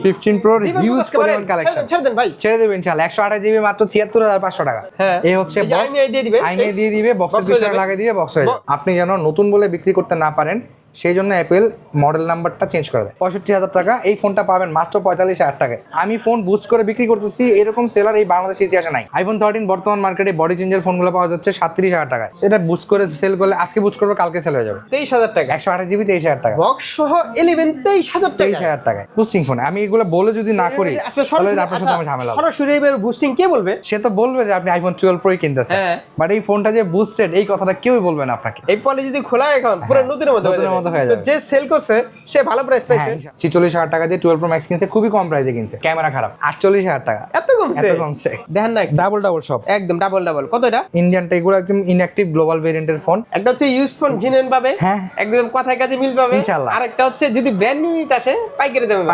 15 pro huge পরিমাণ collection ছেড়ে দেন ভাই, ছেড়ে দেবেন ইনশাআল্লাহ। 128 জিবি মাত্র 76500 টাকা। এই হচ্ছে বক্স, আইএমআই দিয়ে দিবে, বক্সের পিছনে লাগিয়ে দিয়ে বক্স হয়ে যাবে। আপনি যেন নতুন বলে বিক্রি করতে না পারেন সেই জন্য অ্যাপেল মডেল নাম্বারটা চেঞ্জ করে দেয়। 65,000 টাকা এই ফোনটা পাবেন মাত্র 45,000 টাকায়। আমি ফোন বুস্ট করে বিক্রি করতেছি, এরকম সেলার এই বাংলাদেশের ইতিহাসে নাই। আইফোন 13 বর্তমান মার্কেটে বডি চেঞ্জের ফোনগুলো পাওয়া যাচ্ছে 37,000 টাকায়। এটা বুস্ট করে সেল করলে আজকে বুস্ট করবো, কালকে সেল হয়ে যাবে 23,000 টাকা। 128 জিবি 23,000 টাকা, বক্স সহ 11 23,000 টাকা, 23,000 টাকায় বুস্টিং ফোন। আমি এগুলো বলে যদি না করি তাহলে আপনার সাথে আমার ঝামেলা হবে। সরাসরি এবার বুস্টিং কে বলবে? সে তো বলবে যে আপনি আইফোন 12 প্রো কিনতেছেন, বাট এই ফোনটা যে বুস্টেড এই কথাটা কেউই বলবে না আপনাকে। এই পলি যদি খোলা এখন পুরো নতুনের মতো হয়ে যাবে। যে সেল করছে সে ভালো প্রাইস পাইছে। 46,000 টাকা দিয়ে 12 প্রো ম্যাক্স কিনছে, খুবই কম প্রাইসে কিনছে, ক্যামেরা খারাপ। 48,000 টাকা, এত কমছে দেখেন না, ডাবল সব একদম ডাবল। কত এটা? ইন্ডিয়ানটা, এগুলো একদম ইনঅ্যাকটিভ গ্লোবাল ভেরিয়েন্টের ফোন। একটা হচ্ছে ইউজড ফোন জেনুইন পাবে, হ্যাঁ একদম কথায় কাজে মিল পাবে ইনশাআল্লাহ। আর একটা হচ্ছে যদি ব্র্যান্ড নিউ নিতে আসে পাইকারি দামে পাবে।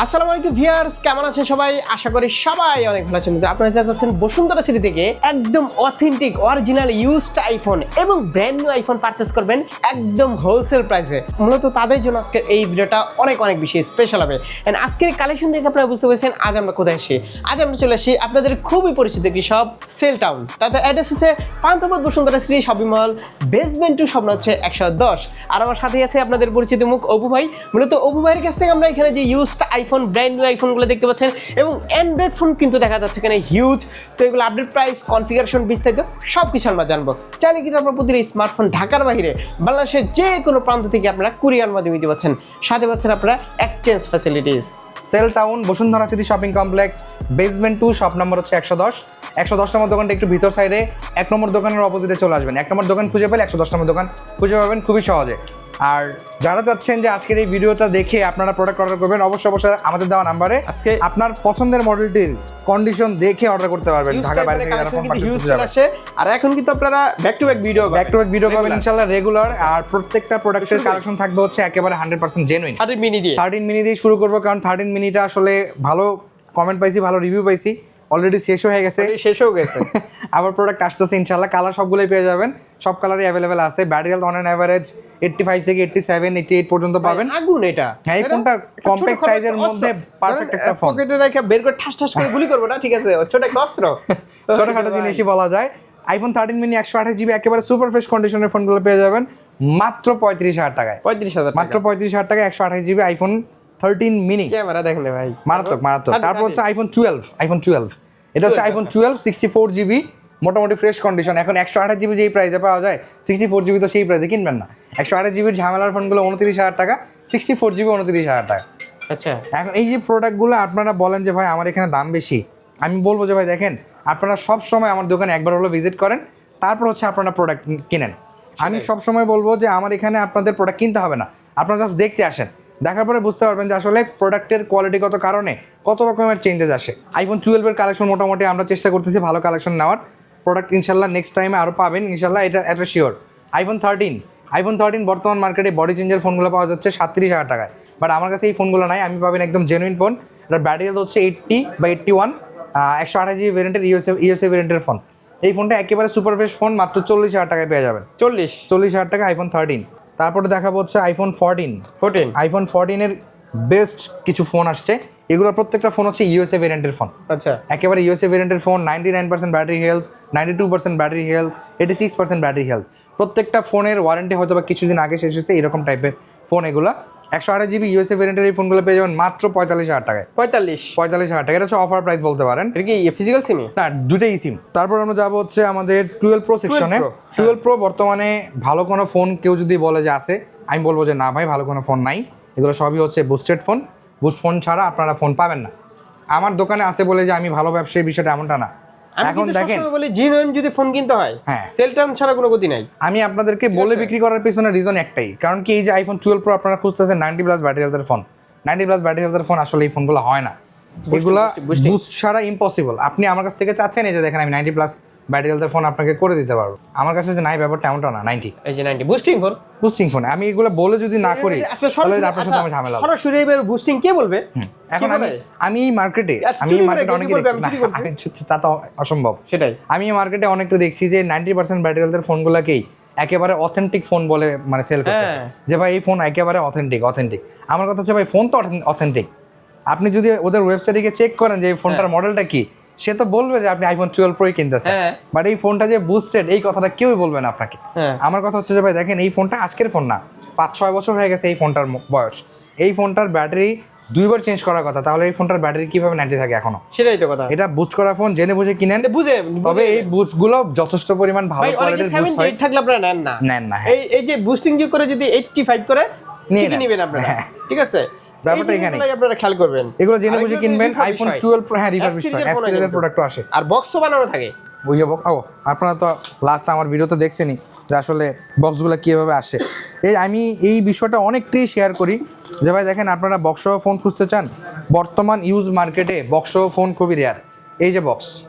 আসসালামু আলাইকুম ভিউয়ার্স, কেমন আছেন সবাই? আশা করি সবাই অনেক ভালো আছেন। আপনারা যাচ্ছেন বসুন্ধরা সিটি থেকে একদম অথেন্টিক অরিজিনাল ইউজড আইফোন এবং ব্র্যান্ড নিউ আইফোন পারচেজ করবেন একদম হোলসেল প্রাইসে। মূলত তাদের জন্য আজকের এই ভিডিওটা অনেক বেশি স্পেশাল হবে। এন্ড আজকের কালেকশন দেখে আপনারা বুঝতে পেরেছেন আজ আমরা কোথায় আসি। আজ আমরা চলে আসি আপনাদের খুবই পরিচিত একটি শপ, সেল টাউন। তাদের অ্যাড্রেস হচ্ছে Panthapath Bashundhara city shopping mall, basement 2, স্বপ্ন হচ্ছে 110। আর আমার সাথে আছে আপনাদের পরিচিত মুখ অপু ভাই। মূলত অপু ভাইয়ের কাছ থেকে আমরা এখানে যে ইউজড আইফোন, ব্র্যান্ড নিউ আইফোনগুলো দেখতে পাচ্ছেন এবং অ্যান্ড্রয়েড ফোন কিন্তু দেখা যাচ্ছে এখানে হিউজ। তো এগুলো আপডেট প্রাইস, কনফিগারেশন, বিস্তারিত সব কিছু আমরা জানবো। চাইলে কিন্তু আপনার প্রতিটি স্মার্টফোন ঢাকার বাইরে বাংলাদেশের যে কোনো প্রান্ত থেকে আপনারা কুরিয়ার মাধ্যমে দিতে পাচ্ছেন, সাথে পাচ্ছেন আপনারা exchange facilities. Cell town Bashundhara city shopping complex, basement 2, shop number হচ্ছে 110 নম্বর দোকানটা একটু ভিতর সাইডে, 1 নম্বর দোকানের অপোজিটে চলে আসবেন। 1 নম্বর দোকান খুঁজে পেলে 110 নম্বর দোকান খুঁজে পাবেন খুবই সহজে। আর যারা চাচ্ছেন যে আজকের এই ভিডিওটা দেখে আপনারা প্রোডাক্ট অর্ডার করবেন, অবশ্যই আমাদের দেওয়া নাম্বারে আজকে আপনার পছন্দের মডেলটির কন্ডিশন দেখে অর্ডার করতে পারবেন। ঢাকা বাইরে থেকে যারা ফোন আসে। আর এখন কিন্তু আপনারা ব্যাক টু ব্যাক ভিডিও পাবেন ইনশাআল্লাহ রেগুলার। আর প্রত্যেকটা প্রোডাক্টের কালেকশন থাকবে হচ্ছে একেবারে 100% জেনুইন। 13 মিনি দিয়ে শুরু করবো, কারণ 13 মিনিটা আসলে ভালো কমেন্ট পাইছি, ভালো রিভিউ পাইছি। অলরেডি শেষ হয়ে গেছে আবার প্রোডাক্ট আসতেছে ইনশাআল্লাহ। কালার সবগুলোই পেয়ে যাবেন, সব কালারই অ্যাভেলেবেল আছে। Battery health on an average 85 থেকে 87, 88 পর্যন্ত পাবেন। আগুন এটা। হ্যাঁ, এই ফোনটা কম্প্যাক্ট সাইজের মধ্যে পারফেক্ট একটা ফোন। পকেটে রেখে বের করে ঠাস করে গুলি করব না, ঠিক আছে? ছোট একটা অস্ত্র, ছোটখাটো জিনিসই বলা যায়। আইফোন 13 মিনি 128 জিবি একেবারে সুপার ফ্রেশ কন্ডিশনের ফোনগুলো পেয়ে যাবেন মাত্র 35,000 টাকায়। 35,000 মাত্র 35,000 টাকায় 128 জিবি আইফোন 13 মিনি। ক্যামেরা দেখলে ভাই মারাত্মক। তারপর হচ্ছে আইফোন 12। এটা হচ্ছে আইফোন 12 64 জিবি, মোটামুটি ফ্রেশ কন্ডিশন। এখন 128 জিবি যেই প্রাইসে পাওয়া যায়, 64 জিবি তো সেই প্রাইসে কিনবেন না। 128 জিবির ঝামেলার ফোনগুলো 29,000 টাকা, 64 জিবি 29,000 টাকা। আচ্ছা, এখন এই যে প্রোডাক্টগুলো আপনারা বলেন যে ভাই আমার এখানে দাম বেশি, আমি বলবো যে ভাই দেখেন, আপনারা সব সময় আমার দোকানে একবার হলো ভিজিট করেন, তারপর হচ্ছে আপনারা প্রোডাক্ট কিনেন। আমি সব সময় বলবো যে আমার এখানে আপনাদের প্রোডাক্ট কিনতে হবে না, আপনারা জাস্ট দেখতে আসেন। দেখার পরে বুঝতে পারবেন যে আসলে প্রোডাক্টের কোয়ালিটিগত কারণে কত রকমের চেঞ্জেস আসে। আইফোন 12 কালেকশন মোটামুটি আমরা চেষ্টা করতেছি ভালো কালেকশন নেওয়ার। প্রোডাক্ট ইনশাল্লাহ নেক্সট টাইমে আরও পাবেন ইনশাল্লাহ, এটা এত শিওর। আইফোন 13 বর্তমান মার্কেটে বডি চেঞ্জের ফোনগুলো পাওয়া যাচ্ছে 37,000 টাকায়, বাট আমার কাছে এই ফোনগুলো নাই। আমি পাবেন একদম জেনুইন ফোন। এটার ব্যাটারি হেলথ হচ্ছে 80 বা 81, 128 জিবি ভেরিয়েন্টের ইউএসএ ভেরিয়েন্টের ফোন। এই ফোনটা একেবারে সুপার ফ্রেশ ফোন, মাত্র 40,000 টাকায় পেয়ে যাবেন। 40,000 টাকা আইফোন 13। তারপরে দেখাবো হচ্ছে আইফোন 14। আইফোন 14 বেস্ট কিছু ফোন আসছে। এগুলো প্রত্যেকটা ফোন হচ্ছে ইউএসএ ভেরিয়েন্টের ফোন। আচ্ছা, একেবারে ইউএসএ ভেরিয়েন্টের phone. 99% battery health, 92% battery health, 86% battery health. প্রত্যেকটা ফোনের ওয়ারেন্টি হয়তো বা কিছুদিন আগে শেষ হয়েছে, এরকম টাইপের ফোন এগুলো। 128 জিবি ইউএসএ ভেরিয়েন্টের এই ফোনগুলো পেয়ে যাবেন মাত্র 45,000 টাকায়। 45,000 টাকা, এটা হচ্ছে অফার প্রাইস বলতে পারেন। এটা কি ফিজিক্যাল সিম? না, দুটোই সিম। তারপর আমরা যাবো হচ্ছে আমাদের 12 প্রো সেকশনে। 12 প্রো বর্তমানে ভালো কোনো ফোন কেউ যদি বলে যে আছে, আমি বলবো যে না ভাই, ভালো কোনো ফোন নাই। এগুলো সবই হচ্ছে বুস্টেড ফোন। বুস্ট ফোন ছাড়া আপনারা ফোন পাবেন না। আমার দোকানে আছে বলে যে আমি ভালো ব্যবসায়ী, বিষয়টা এমনটা না। এখন দেখেন, বলি জেনুইন যদি ফোন কিনতে হয়, হ্যাঁ, সেল টাউন ছাড়া কোনো গতি নাই। আমি আপনাদেরকে বলে বিক্রি করার পিছনে রিজন একটাই, কারণ কি এই যে আইফোন 12 প্রো আপনারা খুঁজতেছেন 90+ ব্যাটারি হেলথের ফোন। 90+ ব্যাটারি হেলথের ফোন আসলে এই ফোনগুলো হয় না, এগুলা বুস্ট ছাড়া ইম্পসিবল। আপনি আমার কাছ থেকে চাচ্ছেন, এই যে দেখেন আমি 90+ ব্যাটারি হেলথের ফোন আপনাকে করে দিতে পারবো। আমার কাছে যে নাই ব্যাপারটা এমনটা না। 90 বুস্টিং ফোন আমি এগুলো বলে যদি না করি তাহলে আপনার সাথে আমার ঝামেলা হবে। সরাসরি এবার বুস্টিং কে বলবে? এখন আমি মার্কেটে অনেক তা তো অসম্ভব। সেটাই, আমি মার্কেটে অনেকটা দেখছি যে 90% ব্যাটারি হেলথের ফোনগুলোকেই একেবারে অথেন্টিক ফোন বলে মানে সেল করতেছে, যে ভাই এই ফোন একেবারে অথেন্টিক। আমার কথা হচ্ছে ভাই ফোন তো অথেন্টিক, আপনি যদি ওদের ওয়েবসাইটে গিয়ে চেক করেন যে এই ফোনটার মডেলটা কি, সে তো বলবে যে আপনি আইফোন 12 প্রোই কিনতেছেন, বাট এই ফোনটা যে বুস্টেড এই কথাটা কেউই বলবে না আপনাকে। আমার কথা হচ্ছে যে ভাই দেখেন এই ফোনটা আজকের ফোন না, 5-6 বছর হয়ে গেছে এই ফোনটার বয়স। এই ফোনটার ব্যাটারি 2বার চেঞ্জ করার কথা, তাহলে এই ফোনটার ব্যাটারি কিভাবে 90 থাকে এখনো? সেটাই তো কথা। এটা বুস্ট করা ফোন, জেনে বুঝে কিনেন, তবে এই বুস্ট গুলো যথেষ্ট পরিমাণ ভালো কোয়ালিটির বুস্ট হয়। 78 থাকলে আপনারা নেন না। এই যে বুস্টিং যে করে যদি 85 করে ঠিকই নেবেন আপনারা, ঠিক আছে? ব্যাপারটা এখানে আপনারা খেয়াল করবেন, এগুলো জেনে বুঝে কিনবেন। আইফোন 12 প্রো হ্যাঁ রিফারবিশড হয়, এফ সিরিজের প্রোডাক্টও আসে, আর বক্সও বানানো থাকে। বুঝে বক্স। ও আপনারা তো লাস্ট আমার ভিডিওতে দেখছেনই যে আসলে বক্সগুলো কীভাবে আসে। আমি এই বিষয়টা অনেকটাই শেয়ার করি যে ভাই দেখেন আপনারা বক্সসহ ফোন খুঁজতে চান, বর্তমান ইউজ মার্কেটে বক্সসহ ফোন খুবই রেয়ার। এই যে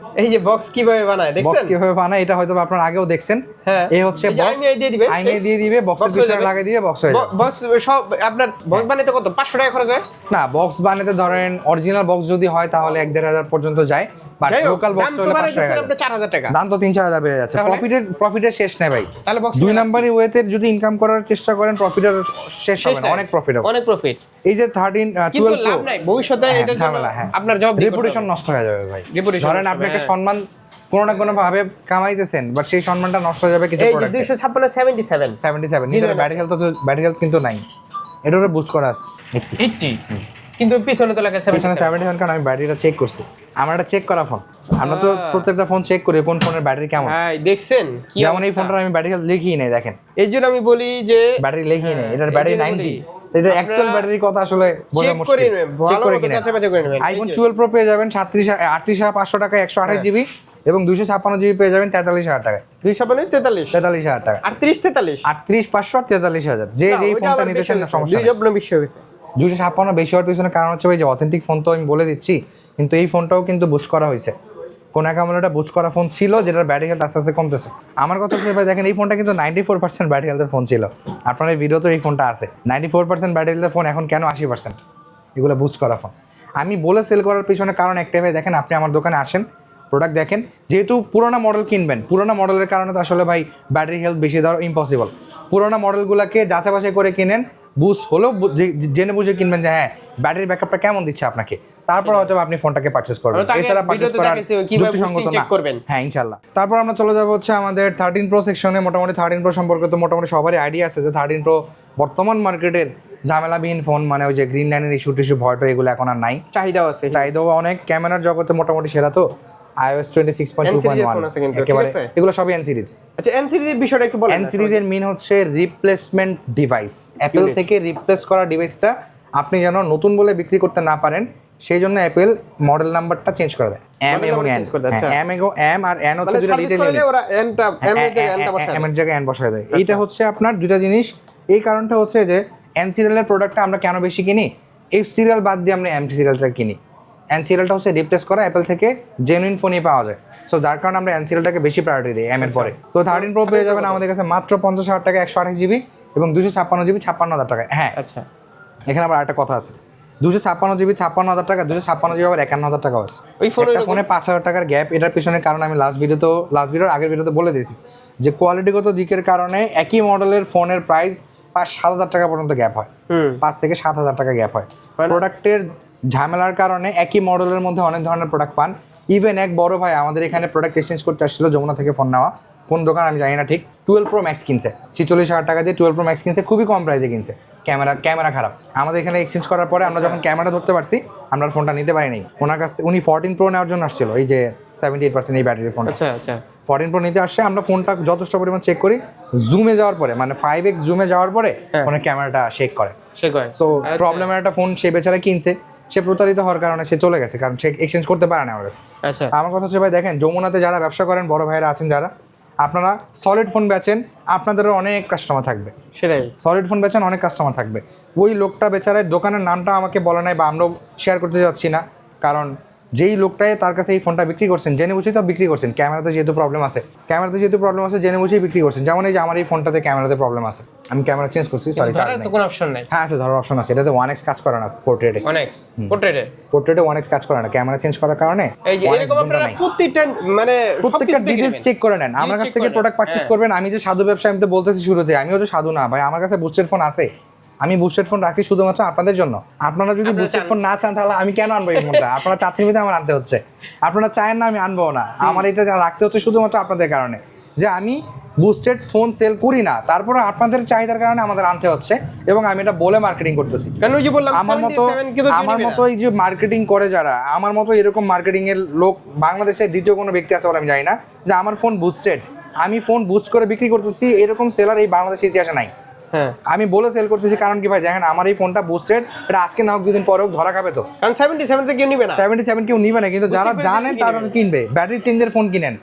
বক্স কিভাবে বানায় দেখছেন, বক্স কিভাবে বানায় এটা হয়তো আপনারা আগেও দেখছেন। এই হচ্ছে বক্স, আইনে দিয়ে দিবে, বক্সের পিছনে লাগিয়ে দিবে, বক্স হয়ে যাবে। বক্স সব আপনার বক্স বানাইতে কত 500 টাকা খরচ হয় না? বক্স বানাতে ধরেন অরিজিনাল বক্স যদি হয় তাহলে 1-1.5 পর্যন্ত যায়, বাট লোকাল বক্স হলে 4000 টাকা, দাম তো 3-4000 বেড়ে যাচ্ছে। প্রফিটের শেষ নেই ভাই। তাহলে বক্স 2 নাম্বারই ওয়েতে যদি ইনকাম করার চেষ্টা করেন প্রফিটের শেষ হবে না, অনেক প্রফিট হবে, অনেক প্রফিট। এই যে 13 12 লাভ নাই ভবিষ্যতে, এটার জন্য আপনার জব রেপুটেশন নষ্ট হয়ে যাবে ভাই। ধরেন আপনি একটা সম্মান কোনো না কোনো ভাবে কামাইতেছেন, বাট সেই সম্মানটা নষ্ট হয়ে যাবে কিছু প্রোডাক্ট। 256 77 নিজের ব্যাটারি হেলথ কিন্তু নাই, এটারে বুস্ট করা আছে 80 কিন্তু পিছনে তো লেখা 77, কারণ আমি ব্যাটারিটা চেক করছি। আমার এটা চেক করা ফোন, আমরা তো প্রত্যেকটা ফোন চেক করি কোন ফোনের ব্যাটারি কেমন। দেখছেন যেমন এই ফোনটার আমি ব্যাটারি হেলথ লিখিই নাই, দেখেন এই জন্য আমি বলি যে ব্যাটারি লিখিই নাই, এটার ব্যাটারি 90। এটা অ্যাকচুয়াল ব্যাটারি কথা আসলে বোঝা মুশকিল, চেক করে কিনেন। আইফোন 12 প্রো পেয়ে যাবেন 38,500 টাকায় 128 জিবি, এবং 256 জিবি পেয়ে যাবেন 43,000 টাকায়। 43,000 টাকা, 38,500 43,000। যে ফোনটা নিতে চান না সমস্যা নেই। 256 বেশি হওয়ার পিছনে কারণ হচ্ছে ভাই যে অথেন্টিক ফোন তো আমি বলে দিচ্ছি, কিন্তু এই ফোনটাও কিন্তু বুস্ট করা হয়েছে। কোন এক আমলেটা বুস্ট করা ফোন ছিল যেটার ব্যাটারি হেলথ আস্তে আস্তে কমতেছে। আমার কথা হচ্ছে ভাই দেখেন এই ফোনটা কিন্তু 94% ব্যাটারি হেলথের ফোন ছিল, আপনার এই ভিডিওতে এই ফোনটা আছে 94% ব্যাটারি হেলথের ফোন, এখন কেন 80%? এগুলো বুস্ট করা ফোন। আমি বলে সেল করার পিছনে কারণ একটাই ভাই, দেখেন আপনি আমার দোকানে আসেন, প্রোডাক্ট দেখেন, যেহেতু পুরোনো মডেল কিনবেন, পুরোনো মডেলের কারণে তো আসলে ভাই ব্যাটারি হেলথ বেশি দেওয়া ইম্পসিবল। পুরোনো মডেলগুলোকে যাচাই বাছাই করে কিনেন, বুস্ট হলেও জেনে বুঝে কিনবেন যে হ্যাঁ ব্যাটারি ব্যাকআপটা কেমন দিচ্ছে আপনাকে, তারপর হয়তো আপনি ফোনটাকে পারচেস করবেন। এছাড়া পারচেস করার যুক্তিসঙ্গত না। হ্যাঁ ইনশাল্লাহ। তারপর আমরা চলে যাবো হচ্ছে আমাদের 13 প্রো সেকশনে। মোটামুটি 13 প্রো সম্পর্কে তো মোটামুটি সবারই আইডিয়া আছে যে 13 প্রো বর্তমান মার্কেটের ঝামেলাবিহীন ফোন, মানে ওই যে গ্রিন লাইনের ইস্যু টিস্যু ভয়টা এগুলো এখন আর নাই, চাহিদাও অনেক, ক্যামেরার জগতে মোটামুটি সেরা তো। iOS 26.2.1 একেবারে এগুলো সবই এন সিরিজ। আচ্ছা এন সিরিজের বিষয়টা একটু বলেন। এন সিরিজের মিন হচ্ছে রিপ্লেসমেন্ট ডিভাইস। অ্যাপেল থেকে রিপ্লেস করা ডিভাইসটা আপনি যেন নতুন বলে বিক্রি করতে না পারেন, সেই জন্য অ্যাপেল মডেল নাম্বারটা চেঞ্জ করে দেয়, এম এবং এন। এম আর এন হচ্ছে দুটো রিটেল ইউনিট, এম এর জায়গায় এন বসায় দেয়। এইটা হচ্ছে আপনার দুটো জিনিস। এই কারণটা হচ্ছে যে এন সিরিয়ালের প্রোডাক্টটা আমরা কেন বেশি কিনি, এফ সিরিয়াল বাদ দিয়ে আমরা এম সিরিয়ালটা কিনি। এন সিরিয়ালটা হচ্ছে রিপ্লেস করা, অ্যাপেল থেকে জেনুইন ফোনই পাওয়া যায়, সো যার কারণে আমরা এন সিরিয়ালটাকে বেশি প্রায়োরিটি দিই এম এর পরে। তো 13 প্রো পেয়ে যাবেন আমাদের কাছে মাত্র 50,000 টাকা 128 জিবি এবং 256 জিবি 56,000 টাকা। হ্যাঁ আচ্ছা, এখানে আবার একটা কথা আছে, 256 জিবি 56,000 টাকা, 256 জিবি আবার 51,000 টাকা আছে। ওই ফোনে 5,000 টাকার গ্যাপ। এটার পিছনে কারণ আমি লাস্ট ভিডিওর আগের ভিডিওতে বলে দিয়েছি যে কোয়ালিটিগত দিকের কারণে একই মডেলের ফোনের প্রাইস 5-7,000 টাকা পর্যন্ত গ্যাপ হয়, 5 থেকে 7,000 টাকা গ্যাপ হয়। প্রোডাক্টের ঝামেলার কারণে একই মডেলের মধ্যে অনেক ধরনের প্রোডাক্ট পান। ইভেন এক বড় ভাই আমাদের এখানে প্রোডাক্ট এক্সচেঞ্জ করতে আসছিল, যমুনা থেকে ফোন নেওয়া, কোন দোকান আমি জানি না ঠিক, 12 প্রো ম্যাক্স কিনছে, 46,000 টাকা দিয়ে 12 প্রো ম্যাক্স কিনছে, খুবই কম প্রাইসে কিনছে। ক্যামেরা খারাপ। আমাদের এখানে এক্সচেঞ্জ করার পরে আমরা যখন ক্যামেরা ধরতে পারছি, আমরা ফোনটা নিতে পারিনি। ওনার কাছে উনি 14 প্রো নেওয়ার জন্য আসছিল, এই যে 78% এই ব্যাটারির ফোন। 14 প্রো নিতে আসছে, আমরা ফোনটা যথেষ্ট পরিমাণ চেক করি, জুমে যাওয়ার পরে মানে 5x জুমে যাওয়ার পরে ফোনের ক্যামেরাটা শেক করে। সো প্রবলেমের একটা ফোন সে বেচারা কিনছে, সে প্রতারিত হওয়ার কারণে সে চলে গেছে, কারণ সে এক্সচেঞ্জ করতে পারে না আমার কাছে। আমার কথা হচ্ছে ভাই দেখেন, যমুনাতে যারা ব্যবসা করেন, বড় ভাইরা আছেন যারা, আপনারা সলিড ফোন বেচেন, আপনাদেরও অনেক কাস্টমার থাকবে। সেটাই, সলিড ফোন বেচেন, অনেক কাস্টমার থাকবে। ওই লোকটা বেচারায় দোকানের নামটা আমাকে বলে নাই বা আমরাও শেয়ার করতে যাচ্ছি না, কারণ যেই লোকটাই তার কাছে এই ফোনটা বিক্রি করছেন জেনে বুঝেই তো বিক্রি করছেন। ক্যামেরাতে যেহেতু প্রবলেম আছে জেনে বুঝেই বিক্রি করছেন। যেমন এই যে আমার এই ফোনটাতে ক্যামেরাতে প্রবলেম আছে, আমি ক্যামেরা চেঞ্জ করছি, সরি কোনো অপশন নাই। হ্যাঁ আছে, ধরার অপশন আছে, এটাতে 1x কাজ করে না, পোর্ট্রেটে 1x কাজ করে না, ক্যামেরা চেঞ্জ করার কারণে প্রত্যেকটা ডিটেইলস চেক করে নেন। আমার কাছ থেকে প্রোডাক্ট পারচেজ করবেন। আমি যে সাধু ব্যবসা, আমি তো বলতেছি শুরুতে, আমিও তো সাধু না ভাই, আমার কাছে বুস্টেড ফোন আছে, আমি বুস্টেড ফোন রাখি শুধুমাত্র আপনাদের জন্য। আপনারা যদি বুস্টেড ফোন না চান তাহলে আমি কেন আনবো এই ফোনটা? আপনারা চাচ্ছেন বিধায় আমার আনতে হচ্ছে, আপনারা চায়েন না আমি আনবো না। আমার এটা রাখতে হচ্ছে শুধুমাত্র আপনাদের কারণে, যে আমি বুস্টেড ফোন সেল করি না, তারপরে আপনাদের চাহিদার কারণে আমাদের আনতে হচ্ছে এবং আমি এটা বলে মার্কেটিং করতেছি। আমার মতো এই যে মার্কেটিং করে যারা, আমার মতো এরকম মার্কেটিং এর লোক বাংলাদেশের দ্বিতীয় কোনো ব্যক্তি আছে বলে আমি জানি না, যে আমার ফোন বুস্টেড, আমি ফোন বুস্ট করে বিক্রি করতেছি, এরকম সেলার এই বাংলাদেশের ইতিহাসে নাই। আমি বলে সেল করতেছি কারণ কি ভাই, দেখেন আমার এই ফোনটা বুস্টেড, এটা আজকে না হোক দুদিন পরেও ধরা খাবে তো, কারণ 77 তে কেউ নিবে না, 77 কেউ নিবে না, কিন্তু যারা জানেন তারা কিনবে। ব্যাটারি চেঞ্জের ফোন কিনেন,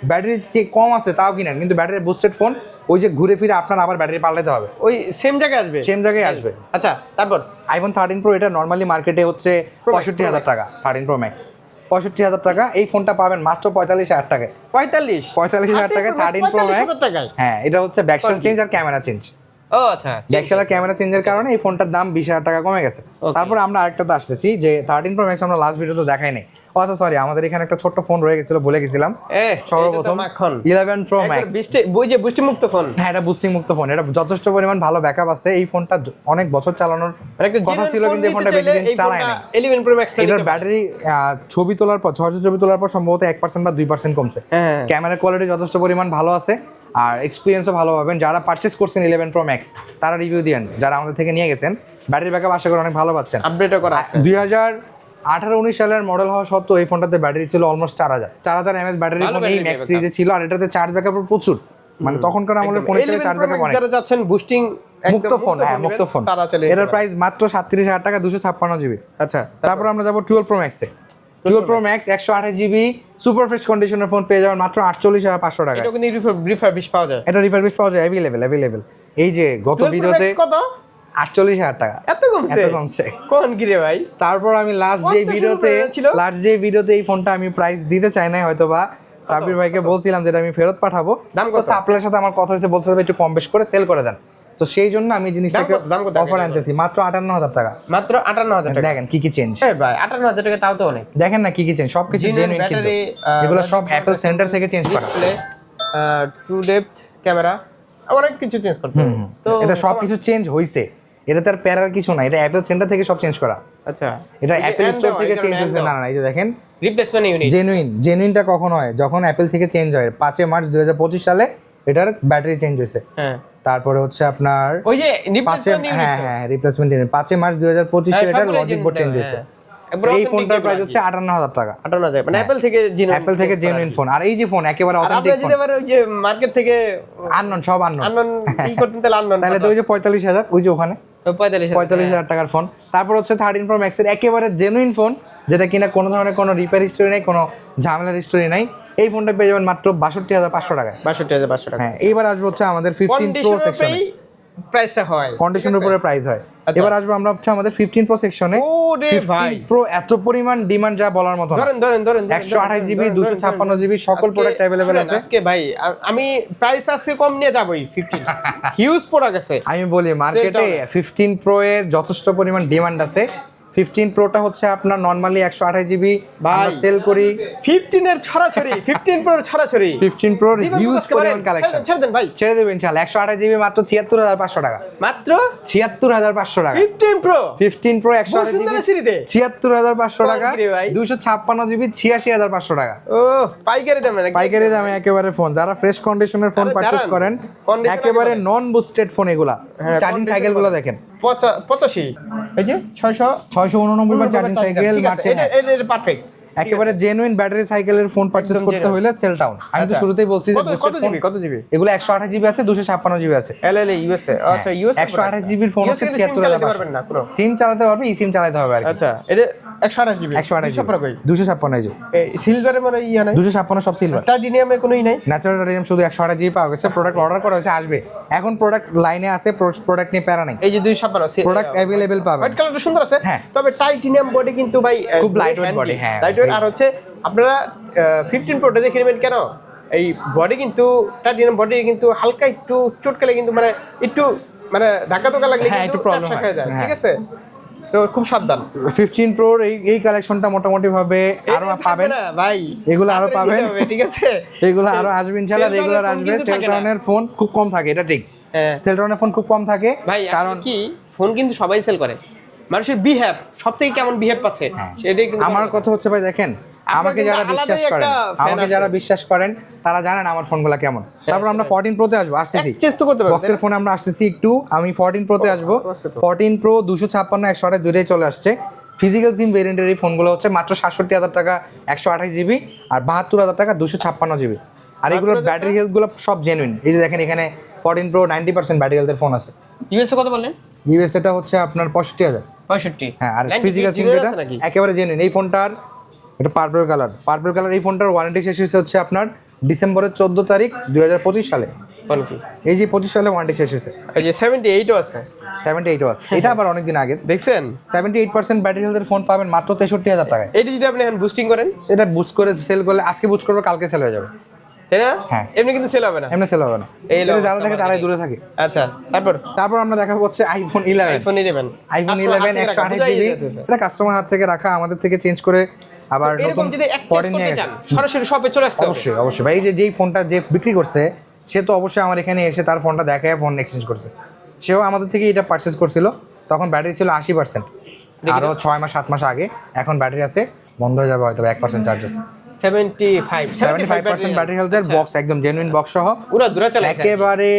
ব্যাটারি কম আছে তাও কিনেন, কিন্তু ব্যাটারি বুস্টেড ফোন ওই যে ঘুরে ফিরে আপনার আবার ব্যাটারি পাল্টাতে হবে, ওই সেম জায়গায় আসবে। আচ্ছা, তারপর আইফোন 13 প্রো, এটা নর্মালি মার্কেটে হচ্ছে 65,000 টাকা, 13 প্রো ম্যাক্স 65,000 টাকা। এই ফোনটা পাবেন মাত্র 45,000 টাকায়। 45,000 টাকায় 13 প্রো ম্যাক্স। হ্যাঁ, এটা হচ্ছে ব্যাকসেল চেঞ্জ আর ক্যামেরা চেঞ্জ। ও আচ্ছা, ব্যাকসেল আর ক্যামেরা চেঞ্জের কারণে এই ফোনটার দাম 20,000 টাকা কমে গেছে। তারপর আমরা আরেকটাতে আসতেছি, যে 13 প্রো ম্যাক্স আমরা লাস্ট ভিডিওতে দেখাই নাই। আচ্ছা সরি, আমাদের এখানে একটা ছোট্ট ফোন রয়ে গেছিল, বলে গেছিলাম। সর্বপ্রথম 11 প্রো ম্যাক্স, বুস্টিং মুক্ত ফোন। হ্যাঁ, এটা বুস্টিং মুক্ত ফোন, এটা যথেষ্ট পরিমাণ ভালো ব্যাকআপ আছে। এই ফোনটা অনেক বছর চালানোর কথা ছিল, কিন্তু এই ফোনটা বেশি দিন চালায় না। 11 প্রো ম্যাক্স এটার ব্যাটারি ছবি তোলার পর 600 ছবি তোলার পর সম্ভবত 1% বা 2% কমছে। ক্যামেরা কোয়ালিটি যথেষ্ট পরিমাণ ভালো আছে, আর এক্সপিরিয়েন্সও ভালো পাবেন। যারা পারচেস করছেন 11 প্রো ম্যাক্স তারা রিভিউ দিয়েন, যারা আমাদের থেকে নিয়ে গেছেন। ব্যাটারি ব্যাকআপ আশা করি অনেক ভালো পাচ্ছেন। আপডেটও করা আছে। 2018-19 সালের মডেল হওয়া সত্ত্বেও এই ফোনটাতে ব্যাটারি ছিল অলমোস্ট 4000 mAh ব্যাটারি ফোন এই ম্যাক্স সিরিজে ছিল, আর এটাতে চার্জ ব্যাকআপ প্রচুর, মানে তখনকার আমলের ফোনের সাথে চার্জ ব্যাকআপ অনেক। যারা যাচ্ছেন বুস্টিং মুক্ত ফোন, হ্যাঁ মুক্ত ফোন, এটার প্রাইস মাত্র 37,000 টাকা, 256 জিবি। আচ্ছা, তারপর আমরা যাব 12 প্রো ম্যাক্সে। 12 pro max 128 GB super fresh কন্ডিশনের ফোন পেয়ে যাবেন মাত্র 48,500 টাকা। এটা কিন্তু রিফারবিশ পাওয়া যায়, এটা রিফারবিশ পাওয়া যায়, অ্যাভেলেবল। এই যে গত ভিডিওতে কত 48,000 টাকা, এত কমছে কোন কি রে ভাই। তারপর আমি লাস্ট যে ভিডিওতে এই ফোনটা আমি প্রাইস দিতে চাই না, হয়তো বা সাবির ভাইকে বলছিলাম যেটা আমি ফেরত পাঠাবো, তো সাপ্লাইয়ের সাথে আমার কথা হয়েছে, বলছে একটু কম বেশ করে সেল করে দেন, তো সেই জন্য আমি জিনিসটাকে অফার আনতেছি মাত্র 58,000 টাকা। মাত্র 58,000 টাকা। দেখেন কি চেঞ্জ ভাই, 58,000 টাকা তাও তো অনেক। দেখেন না কি চেঞ্জ, সবকিছু জেনুইন, কিন্তু এগুলো সব অ্যাপল সেন্টার থেকে চেঞ্জ করা। টু ডেপথ ক্যামেরা, অনেক কিছু চেঞ্জ করতে হবে, তো এটা সবকিছু চেঞ্জ হইছে, এটা তার প্যারার কিছু না, এটা অ্যাপল সেন্টার থেকে সব চেঞ্জ করা। আচ্ছা, এটা অ্যাপল স্টোর থেকে চেঞ্জ হইছে না, এই যে দেখেন রিপ্লেসমেন্ট ইউনিট। জেনুইনটা কখন হয়? যখন অ্যাপল থেকে চেঞ্জ হয়। 5 মার্চ 2025 সালে এটার ব্যাটারি চেঞ্জ হয়েছে। হ্যাঁ, তারপরে হচ্ছে আপনার ওই যে রিপ্লেসমেন্ট ইউনিট, হ্যাঁ রিপ্লেসমেন্ট ইউনিট 5 মার্চ 2025 এ এটার লজিক বোর্ড চেঞ্জ হয়েছে। এই ফোনটার প্রাইস হচ্ছে 58,000 টাকা। 58,000 মানে অ্যাপল থেকে জেনুইন ফোন। আর এই যে ফোন একেবারে অথেন্টিক ফোন, যদি আবার ওই যে মার্কেট থেকে আননোন, সব আননোন কি করতেন তাহলে আননোন, তাহলে তো ওই যে 45,000, ওই যে ওখানে 45,000 টাকার ফোন। তারপর হচ্ছে 13 প্রো ম্যাক্সের একেবারে জেনুইন ফোন, যেটা কিনা কোনো ধরনের কোনো রিপেয়ার হিস্টোরি নাই, কোনো ঝামেলার হিস্টোরি নাই। এই ফোনটা পেয়ে যাবেন মাত্র 62,500 টাকায়। 62,500 টাকা। হ্যাঁ, এইবার আসবো হচ্ছে আমাদের 15 প্রো সেকশনে। প্রাইসটা হয় কন্ডিশনের উপরে প্রাইস হয়। এবার আসবো আমরা হচ্ছে আমাদের 15 প্রো সেকশনে। ওরে ভাই, প্রো এত পরিমাণ ডিমান্ড যা বলার মতো না। ধরেন 128 জিবি 256 জিবি সকল প্রোডাক্ট अवेलेबल আছে আজকে ভাই। আমি প্রাইস আজকে কম নিয়ে যাবই, 15 হিউজ প্রোডাক্ট আছে। আমি বলি মার্কেটে 15 প্রো এর যথেষ্ট পরিমাণ ডিমান্ড আছে। 15 প্রোটা হচ্ছে আপনার নরমালি 128 জিবি আমরা সেল করি। 15 এর ছড়াছড়ি, 15 প্রোর ছড়াছড়ি, 15 প্রোর হিউজ পরিমাণ কালেকশন। ছেড়ে দেন ভাই, ছেড়ে দেব ইনশাআল্লাহ। 128 জিবি মাত্র 76,500 টাকা, মাত্র 76,500 টাকা। 15 প্রো 128 জিবি 76,500 টাকা, 256 জিবি 86,500 টাকা। ও পাইকারি দামে একেবারে ফোন। যারা ফ্রেশ কন্ডিশনের ফোন পারচেজ করেন, একেবারে নন বুস্টেড ফোন, এগুলা চার্জিং সাইকেল গুলো দেখেন 85, এই যে 689 বার চার্জিং সাইকেল মারছে, এটা পারফেক্ট। একেবারে জেনুইন ব্যাটারি সাইকেলের ফোন পারচেজ করতে হলে সেল টাউন। আমি তো শুরুতেই বলছি যে কত জিবি এগুলো 128 জিবি আছে, 256 জিবি আছে। এলএল ইউএসএ, আচ্ছা ইউএসএ 128 জিবির ফোন আছে, 76 পারবেন না কোনো সিম চালাতে পারবে, ই সিম চালাতে হবে আর কি। আচ্ছা, এটা 128 জিবি 256 জিবি এই সিলভারে মানে ইয়া নাই, 256 সব সিলভার। টাইটানিয়ামে কোনোই নাই, ন্যাচারাল টাইটানিয়াম শুধু 128 জিবি পাওয়া গেছে। প্রোডাক্ট অর্ডার করা হয়েছে, আসবে এখন। প্রোডাক্ট লাইনে আছে, প্রোডাক্ট নিয়ে প্যারা নাই। এই যে 256 প্রোডাক্ট अवेलेबल পাবেন। হোয়াইট কালারটা সুন্দর আছে, হ্যাঁ, তবে টাইটানিয়াম বডি কিন্তু ভাই খুব লাইট ওয়েট বডি। হ্যাঁ, লাইট ওয়েট। আর হচ্ছে আপনারা 15 প্রোটা দেখে নেবেন কেন, এই বডি কিন্তু টাইটানিয়াম বডি কিন্তু হালকা একটু চটকালে কিন্তু মানে একটু মানে ধাক্কা ধোকা লাগলে কিন্তু প্রবলেম হয়ে যায়, ঠিক আছে? তো খুব সাবধান। 15 প্রোর এই কালেকশনটা মোটামুটি ভাবে আরো পাবেন না ভাই, এগুলো আরো পাবেন, ঠিক আছে? এগুলো আরো আসবে ইনশাআল্লাহ, রেগুলার আসবে। সেলটনের ফোন খুব কম থাকে, এটা ঠিক। সেলটনের ফোন খুব কম থাকে, কারণ কারণ কি ফোন কিন্তু সবাই সেল করে, মানুষের বিহেভ সব থেকে কেমন বিহেভ পাচ্ছে সেটাই কিন্তু আমার কথা হচ্ছে ভাই দেখেন, আমাকে যারা বিশ্বাস করেন তারা জানেন আমার ফোনগুলো কেমন। তারপর আমরা 14 প্রোতে আসবো, আসতেছি চেষ্টা করতে পারবেন বক্সের ফোনে আমরা আসতেছি একটু। আমি 14 প্রোতে আসবো। 14 প্রো 256 128 দুটোই চলে আসছে। ফিজিক্যাল সিম ভেরিয়েন্টের এই ফোনগুলো হচ্ছে মাত্র 67,000 টাকা 128 জিবি আর 72,000 টাকা 256 জিবি। আর এগুলোর ব্যাটারি হেলথগুলো সব জেনুইন। এই যে দেখেন এখানে 14 প্রো 90% ব্যাটারি হেলথের ফোন আছে। ইউএসএ কত বললেন? ইউএসএটা হচ্ছে আপনার 65,000। 65? হ্যাঁ, আর ফিজিক্যাল সিম যেটা একেবারে জেনুইন। এই ফোনটার এটা পার্পল কালার। এই ফোনটার ওয়ারেন্টি শেষ হয়েছে হচ্ছে আপনার ডিসেম্বরের 14 তারিখ 2025 সালে। কোন কি? এই যে 25 সালে ওয়ারেন্টি শেষ হয়েছে। এই যে 78ও আছে। 78ও আছে। এটা আবার অনেক দিন আগে দেখছেন। 78% ব্যাটারি হেলথের ফোন পাবেন মাত্র 63,000 টাকায়। এটা যদি আপনি এখন বুস্টিং করেন, এটা বুস্ট করে সেল করলে আজকে বুস্ট করবে কালকে সেল হয়ে যাবে, তাই না? হ্যাঁ। এমনি কিন্তু সেল হবে না। এমনি সেল হবে না। এই এটা যারা থাকে তারাই দূরে থাকে। আচ্ছা, তারপর আমরা দেখাবো হচ্ছে আইফোন 11। IPhone 11 128 GB. এটা কাস্টমার হাত থেকে রাখা, আমাদের থেকে চেঞ্জ করে আবার এরকম যদি এক্সচেঞ্জ করতে চান সরাসরি শপে চলে আসতে হবে। অবশ্যই ভাই। এই যে যেই ফোনটা যে বিক্রি করছে সে তো অবশ্যই আমার এখানে এসে তার ফোনটা দেখায় ফোন এক্সচেঞ্জ করছে। সেও আমাদের থেকে এটা পারচেজ করছিল, তখন ব্যাটারি ছিল 80%। আরো 6 মাস 7 মাস আগে। এখন ব্যাটারি আছে, বন্ধ হয়ে যাবে হয়তো 1% চার্জ আছে। 75% ব্যাটারি হেলথের বক্স, একদম জেনুইন বক্স সহ পুরো দূরে চলে একেবারে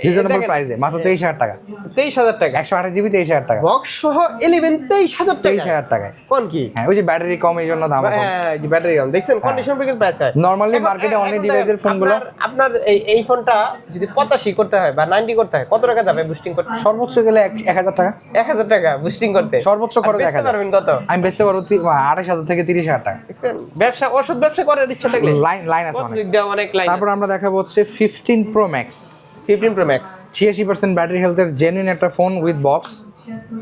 রিজনেবল প্রাইসে, মাত্র 23,000 টাকা। 23,000 টাকা 128 জিবি 23,000 টাকা। বক্স সহ 11 23,000 টাকা। 23,000 টাকায়। কোন কি? হ্যাঁ, ওই যে ব্যাটারি কম এই জন্য দাম কম। হ্যাঁ, এই যে ব্যাটারি কম দেখছেন, কন্ডিশন কিন্তু প্রাইস হয়। নরমালি মার্কেটে অনলি ডিভাইসের ফোনগুলো আপনার এই ফোনটা যদি 85 করতে হয় বা 90 করতে হয় কত টাকা যাবে বুস্টিং করতে? সর্বোচ্চ গেলে 1,000 টাকা। 1,000 টাকা বুস্টিং করতে সর্বোচ্চ খরচ 1,000। পারবেন কত? আমি বেচতে পারবো 28,000 থেকে 30,000 টাকা। দেখছেন, ব্যবসা অসৎ ব্যবসা করার ইচ্ছা থাকলে লাইন আছে অনেক লাইন। তারপর আমরা দেখাবো হচ্ছে 15 pro max. 15 pro max 86% battery হেলথের জেনুইন একটা ফোন উইথ বক্স।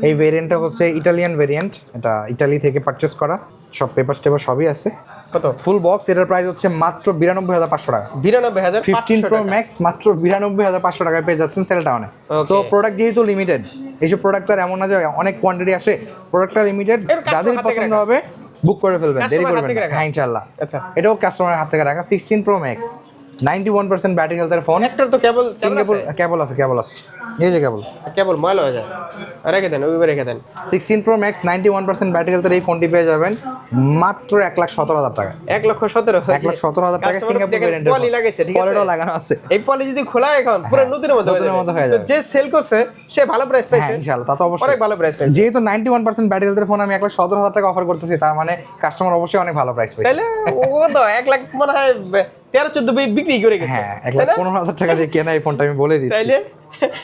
এই ভেরিয়েন্টটা হচ্ছে ইটালিয়ান ভেরিয়েন্ট, এটা ইটালি থেকে পারচেস করা, সব পেপার টেপার সবই আছে। কত? Full box. এটার প্রাইস হচ্ছে মাত্র 92,500 টাকা। 92,500। 15 প্রো ম্যাক্স মাত্র 92,500 টাকায় পেয়ে যাচ্ছেন সেল টাউনে। তো প্রোডাক্ট যেহেতু লিমিটেড, এইসব প্রোডাক্ট তো আর এমন না যে অনেক কোয়ান্টিটি আসে, প্রোডাক্টটা লিমিটেড, যাদের পছন্দ হবে বুক করে ফেলবেন, দেরি করবেন না। হ্যাঁ, ইনশাআল্লাহ। আচ্ছা, এটাও কাস্টমারের হাত থেকে রাখা। 16 প্রো ম্যাক্স 91% ব্যাটারি হেলথের ফোন। একটা তো কেবল কেবল আছে এই যে কেবল ময়লা হয়ে যায়, রেখে দেন ওইভাবে রেখে দেন। 16 প্রো ম্যাক্স 91% ব্যাটারি হেলথের এই ফোনটি পেয়ে যাবেন মাত্র 1,17,000 টাকা। 1,17,000 1,17,000 টাকা সিঙ্গাপুর ভেরিয়েন্ট। পলি লাগাইছে, ঠিক আছে, পলিটাও লাগানো আছে। এই পলি যদি খোলা এখন পুরো নতুনের মতো হয়ে যাবে। যে সেল করছে সে ভালো প্রাইস পাইছে। হ্যাঁ, ইনশাআল্লাহ, তা তো অবশ্যই অনেক ভালো প্রাইস পাইছে। যেহেতু 91% ব্যাটারি হেলথের ফোন আমি 1,17,000 টাকা অফার করতেছি, তার মানে কাস্টমার অবশ্যই অনেক ভালো প্রাইস পাইছে। তাহলে ও তো 1 লাখ মনে হয় 13-14 বিক্রি করে গেছে। হ্যাঁ, 1,15,000 টাকা দিয়ে কেনা এই ফোনটা, আমি বলে দিচ্ছি। তাইলে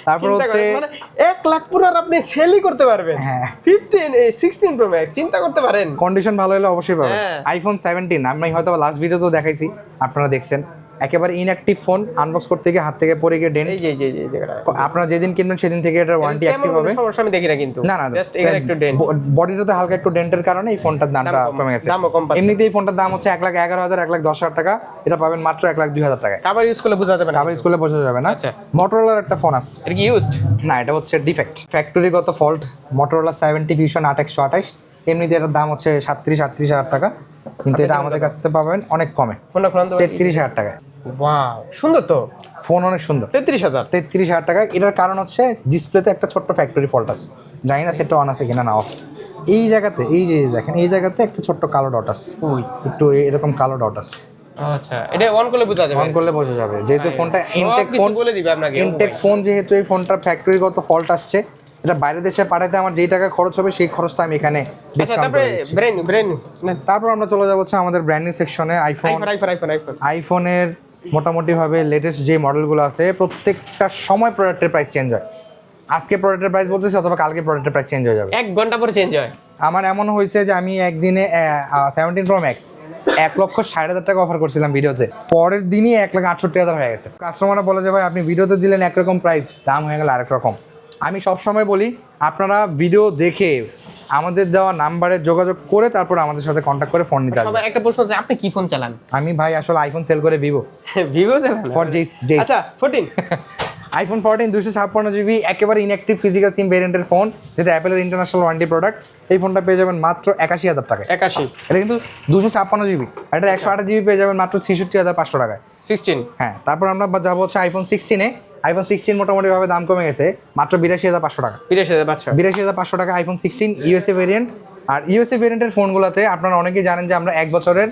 তারপর হচ্ছে 1 লাখ পুরো আপনি সেলই করতে পারবেন। হ্যাঁ, 16 প্রো ম্যাক্স চিন্তা করতে পারেন। কন্ডিশন ভালো হলে অবশ্যই পাবেন। হ্যাঁ। আইফোন 17 আমি হয়তো লাস্ট ভিডিওতেও দেখাইছি, আপনারা দেখছেন। একেবারে ইনঅ্যাক্টিভ ফোন, আনবক্স করতে গিয়ে হাত থেকে পড়ে গিয়ে ডেন্ট। এই যে জায়গাটা আপনারা যেদিন কিনবেন সেদিন থেকে এটার ওয়ারেন্টি অ্যাক্টিভ হবে। সমস্যা আমি দেখি না কিন্তু। না, জাস্ট এখানে একটু ডেন্ট, বডিটাতে হালকা একটু ডেন্টের কারণে এই ফোনটার দামটা কমে গেছে। দামও কম পাচ্ছেন। এমনিতেই এই ফোনটার দাম হচ্ছে 1,11,000 1,10,000 টাকা। এটা পাবেন মাত্র 1,02,000 টাকায়। কভার ইউজ করলে বোঝা যাবে না, কভার স্কুলে বোঝা যাবে না। আচ্ছা, মোটরোলার একটা ফোন আছে। এটা কি ইউজড? না, এটা হচ্ছে ডিফেক্ট, ফ্যাক্টরিগত ফল্ট। Motorola 70 fusion 8/128। এমনিতে এটার দাম হচ্ছে 37-38,000 টাকা, কিন্তু এটা আমাদের কাছ থেকে পাবেন অনেক কমে, ফোনটা খুলুন তো। 33,000 টাকায়। ওয়াও, সুন্দর তো ফোন, অনেক সুন্দর। 33,000 টাকায়। এটার কারণ হচ্ছে ডিসপ্লেতে একটা ছোট্ট ফ্যাক্টরি ফল্ট আছে, জানি না সেটা অন আছে কিনা না অফ। এই জায়গাতে, এই যে দেখেন, এই জায়গাতে একটা ছোট্ট কালো ডট আছে, একটু এরকম কালো ডট আছে। আচ্ছা, এটা অন করলে বোঝা যাবে? অন করলে বোঝা যাবে, যেহেতু ফোনটা ইনটেক ফোন বলে দিবে আপনাকে। ইনটেক ফোন যেহেতু এই ফোনটার ফ্যাক্টরিগত ফল্ট আসছে, এটা বাইরে দেশে পাঠাতে আমার যেই টাকা খরচ হবে সেই খরচটা আমি এখানে ডিসকাউন্ট করে দিচ্ছি। তারপর আমরা চলে যাবো হচ্ছে আমাদের ব্র্যান্ড নিউ সেকশনে। আইফোনের মোটামুটি ভাবে লেটেস্ট যে মডেলগুলো আছে প্রত্যেকটা সময় প্রোডাক্টের প্রাইস চেঞ্জ হয়। আজকে প্রোডাক্টের প্রাইস বলতেছি, অথবা কালকে প্রোডাক্টের প্রাইস চেঞ্জ হয়ে যাবে। 1 ঘন্টা পরে চেঞ্জ হয়। আমার এমন হয়েছে যে আমি একদিনে 17 প্রো ম্যাক্স 1,60,000 টাকা অফার করছিলাম ভিডিওতে, পরের দিনই 1,68,000 হয়ে গেছে। কাস্টমাররা বলে যে ভাই আপনি ভিডিওতে দিলেন একরকম প্রাইস, দাম হয়ে গেল আরেক রকম। আমি সবসময় বলি আপনারা ভিডিও দেখে আমাদের দেওয়া নাম্বারে যোগাযোগ করে তারপর আমাদের সাথে কন্ট্যাক্ট করে ফোন নিতে আসবেন। সবাই একটা প্রশ্ন আছে, আপনি কি ফোন চালান? আমি ভাই আসলে আইফোন সেল করে ভিভো চালান ফর জেস। আচ্ছা, 14 আইফোন 14 256 জিবি একেবারে ইনঅ্যাক্টিভ ফিজিক্যাল সিম ভেরিয়েন্টের ফোন, যেটা অ্যাপেলের ইন্টারন্যাশনাল ওয়ারেন্টি প্রোডাক্ট। এই ফোনটা পেয়ে যাবেন মাত্র 81,000 টাকায়। 81? এটা কিন্তু 256 জিবি, আর এটা 128 জিবি পেয়ে যাবেন মাত্র 63,500 টাকায়। 16? হ্যাঁ। তারপর আমরা যাবো হচ্ছে আইফোন 16-এ আইফোন 16 মোটামুটি ভাবে দাম কমে গেছে মাত্র 82,500 টাকা। 82,500 টাকা আইফোন 16 ইউএসএ ভেরিয়েন্ট। আর ইউএসএ ভেরিয়েন্টের ফোনগুলোতে আপনারা অনেকেই জানেন যে আমরা 1 বছরের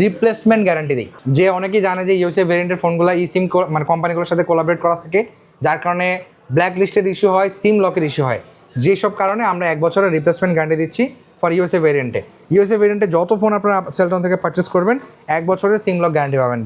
রিপ্লেসমেন্ট গ্যারান্টি দিই। যে অনেকেই জানে যে ইউএসএ ভেরিয়েন্টের ফোনগুলো সিম মানে কোম্পানিগুলোর সাথে কোলাবরেট করা থাকে, যার কারণে ব্ল্যাক লিস্টের ইস্যু হয়, সিম লকের ইস্যু হয়। যেসব কারণে আমরা 1 বছরের রিপ্লেসমেন্ট গ্যারান্টি দিচ্ছি ফর ইউএসএ ভেরিয়েন্টে। ইউএসএ ভেরিয়েন্টে যত ফোন আপনারা সেলটন থেকে পারচেস করবেন 1 বছরের সিম লক গ্যারান্টি পাবেন।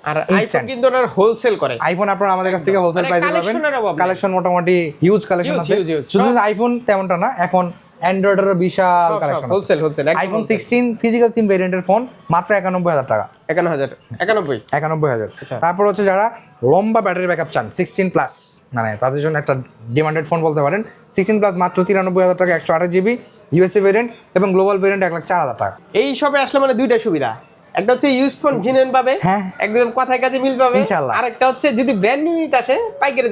আর আইফোন কিন্তু ওনার হোলসেল করে। আইফোন আপনারা আমাদের কাছ থেকে হোলসেল প্রাইসে পাবেন। কালেকশন মোটামুটি হিউজ কালেকশন আছে। শুধু আইফোন তেমনটা না, এখন অ্যান্ড্রয়েডেরও বিশাল কালেকশন আছে। হোলসেল আইফোন 16 ফিজিক্যাল সিম ভেরিয়েন্টের ফোন মাত্র 91,000 টাকা। 91,000। তারপর হচ্ছে যারা লম্বা ব্যাটারি ব্যাকআপ চান 16 প্লাস, মানে তাদের জন্য একটা ডিমান্ডেড ফোন বলতে পারেন। 16 প্লাস মাত্র 93,000 টাকা, 128 জিবি ইউএসএ ভেরিয়েন্ট এবং গ্লোবাল ভেরিয়েন্ট 1,04,000 টাকা। এই সবে আসলে মানে দুইটা সুবিধা, একটা হচ্ছে ইউজ ফোন জেনুইন পাবে, হ্যাঁ একদম কথায় কাজে মিল পাবে ইনশাআল্লাহ। আর একটা হচ্ছে যদি ব্র্যান্ড নিউ নিতে আসে পাইকারি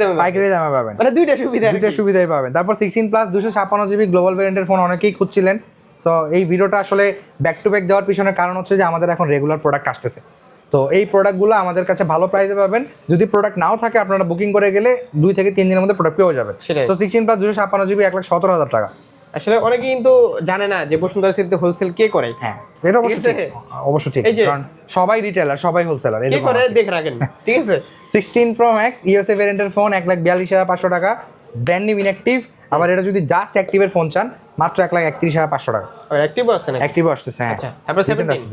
দামে পাবেন, মানে দুইটা সুবিধাই পাবেন। তারপর 16 প্লাস 256 জিবি গ্লোবাল ভেরিয়েন্টের ফোন অনেকেই খুঁজছিলেন। সো এই ভিডিওটা আসলে ব্যাক টু ব্যাক দেওয়ার পিছনে কারণ হচ্ছে যে আমাদের এখন রেগুলার প্রোডাক্ট আসতেছে, তো এই প্রোডাক্টগুলো আমাদের কাছে ভালো প্রাইসে পাবেন। যদি প্রোডাক্ট নাও থাকে আপনারা বুকিং করে গেলে 2 থেকে 3 দিনের মধ্যে প্রোডাক্ট পেয়ে যাবেন। তো 16 প্লাস 256 জিবি 1,17,000 টাকা। আসলে অনেকে কিন্তু জানে না যে বসুন্ধরা সিটিতে হোলসেল কে করে। হ্যাঁ, এটা অবশ্যই ঠিক, কারণ সবাই রিটেলার, সবাই হোলসেলার, কে করে দেখে রাখেন, ঠিক আছে। 16 Pro Max ইউএসএ ভেরিয়েন্টের ফোন 1,42,500 টাকা, ব্র্যান্ড নিউ ইনঅ্যাক্টিভ। আবার এটা যদি জাস্ট অ্যাক্টিভের ফোন চান মাত্র 1,31,500 টাকা। আর অ্যাক্টিভ আছে না? অ্যাক্টিভ আসছে, হ্যাঁ। আচ্ছা, তারপর 17